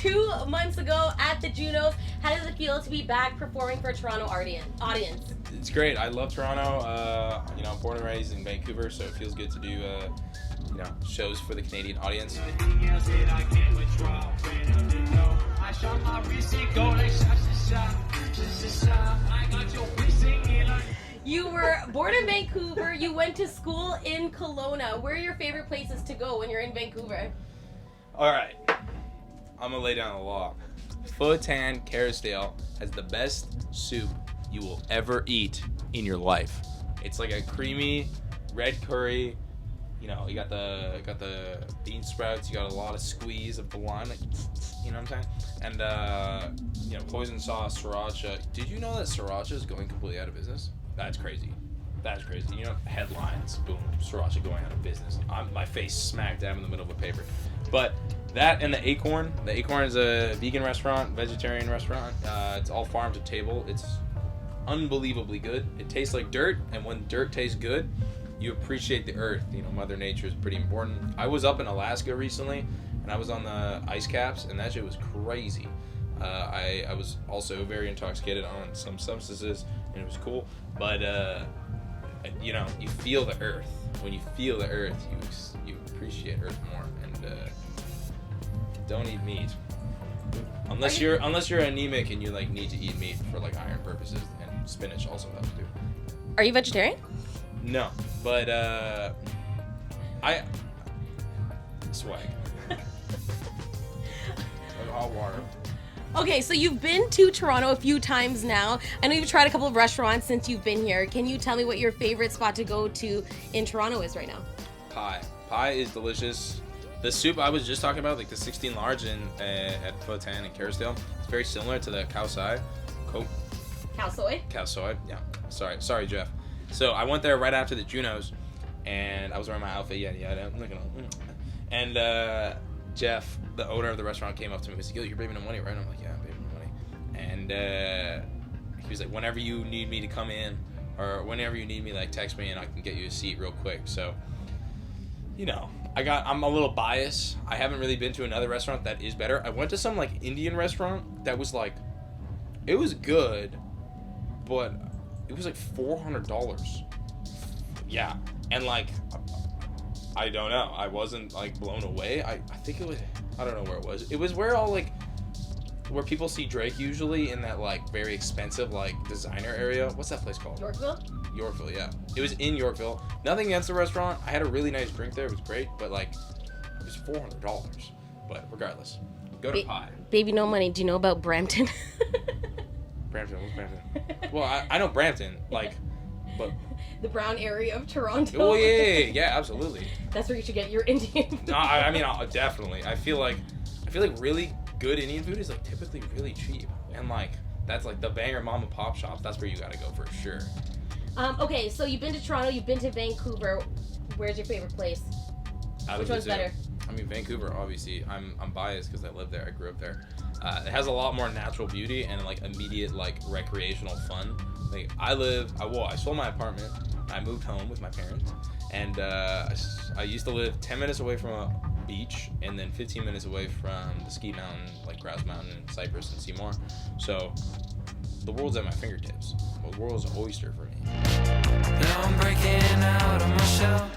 2 months ago at the Junos. How does it feel to be back performing for a Toronto audience? It's great. I love Toronto. I'm born and raised in Vancouver, so it feels good to do shows for the Canadian audience. You were born in Vancouver. You went to school in Kelowna. Where are your favorite places to go when you're in Vancouver? All right, I'm gonna lay down the law. Fotan Kerrisdale has the best soup you will ever eat in your life. It's like a creamy red curry. You got the bean sprouts. You got a lot of squeeze of the lime. Like, you know what I'm saying? And poison sauce, sriracha. Did you know that sriracha is going completely out of business? That's crazy. Headlines, boom, sriracha going out of business. My face smack dab in the middle of a paper. But that and the Acorn. The Acorn is a vegan restaurant, vegetarian restaurant. It's all farm to table. It's unbelievably good. It tastes like dirt, and when dirt tastes good, you appreciate the earth. Mother Nature is pretty important. I was up in Alaska recently, and I was on the ice caps, and that shit was crazy. I was also very intoxicated on some substances, and it was cool. But you feel the earth. When you feel the earth, you appreciate earth more. And don't eat meat unless you're anemic and you need to eat meat for iron purposes. And spinach also helps too. Are you vegetarian? No, but I swag. Like hot water. Okay, so you've been to Toronto a few times now. I know you've tried a couple of restaurants since you've been here. Can you tell me what your favorite spot to go to in Toronto is right now? Pie is delicious. The soup I was just talking about, the 16 large at Fotan and Kerrisdale, it's very similar to the Khao Sai. Khao Soi, yeah. Sorry, Jeff. So I went there right after the Junos, and I was wearing my outfit, yada. And Jeff, the owner of the restaurant, came up to me and was like, "Yo, you're bbno money, right?" I'm like, "Yeah, I'm bbno money." And he was like, "Whenever you need me to come in, or whenever you need me, text me and I can get you a seat real quick." So, I'm a little biased. I haven't really been to another restaurant that is better. I went to some Indian restaurant that was it was good, but it was $400. Yeah, and I don't know. I wasn't blown away. I think it was. I don't know where it was. It was where all where people see Drake usually, in that very expensive designer area. What's that place called? Yorkville, yeah. It was in Yorkville. Nothing against the restaurant. I had a really nice drink there. It was great, but it was $400. But regardless, go to Pie. bbno money. Do you know about Brampton? Brampton. What's Brampton? Well, I know Brampton. But the brown area of Toronto. Oh yeah, absolutely. That's where you should get your Indian. No, I mean definitely. I feel like really good Indian food is typically really cheap, and that's the banger mom and pop shops. That's where you gotta go for sure. Okay, so you've been to Toronto, you've been to Vancouver. Where's your favorite place? Which one's better? I mean, Vancouver, obviously. I'm biased because I live there. I grew up there. It has a lot more natural beauty and immediate recreational fun. I sold my apartment. I moved home with my parents, and I used to live 10 minutes away from a beach, and then 15 minutes away from the ski mountain, Grouse Mountain, Cypress, and Seymour. So the world's at my fingertips. The world's an oyster for me. Now I'm breaking out of my shell.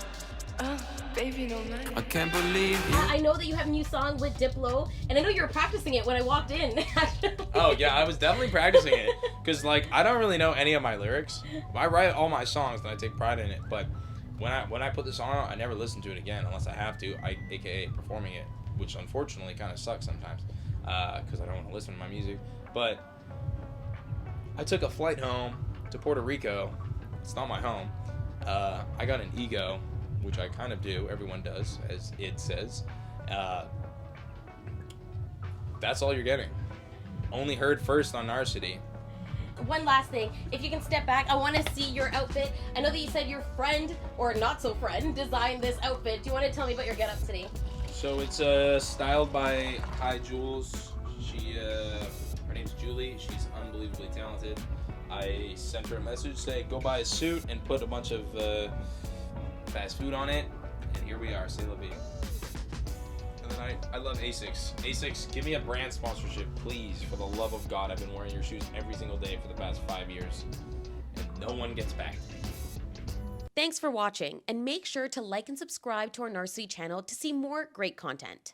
Baby, no money. I can't believe you. I know that you have a new song with Diplo, and I know you were practicing it when I walked in. Oh yeah, I was definitely practicing it, because I don't really know any of my lyrics. I write all my songs and I take pride in it, but when I put the song out, I never listen to it again unless I have to, aka performing it, which unfortunately kind of sucks sometimes, because I don't want to listen to my music. But I took a flight home to Puerto Rico. It's not my home. I got an ego, which I kind of do. Everyone does, as it says. That's all you're getting. Only heard first on Narcity. One last thing. If you can step back, I want to see your outfit. I know that you said your friend, or not so friend, designed this outfit. Do you want to tell me about your get-up today? So it's styled by Hi Jules. Her name's Julie. She's unbelievably talented. I sent her a message saying, go buy a suit and put a bunch of fast food on it. And here we are, c'est la vie. And then I love Asics. Asics, give me a brand sponsorship, please. For the love of God, I've been wearing your shoes every single day for the past 5 years, and no one gets back to me. Thanks for watching, and make sure to like and subscribe to our Narcity channel to see more great content.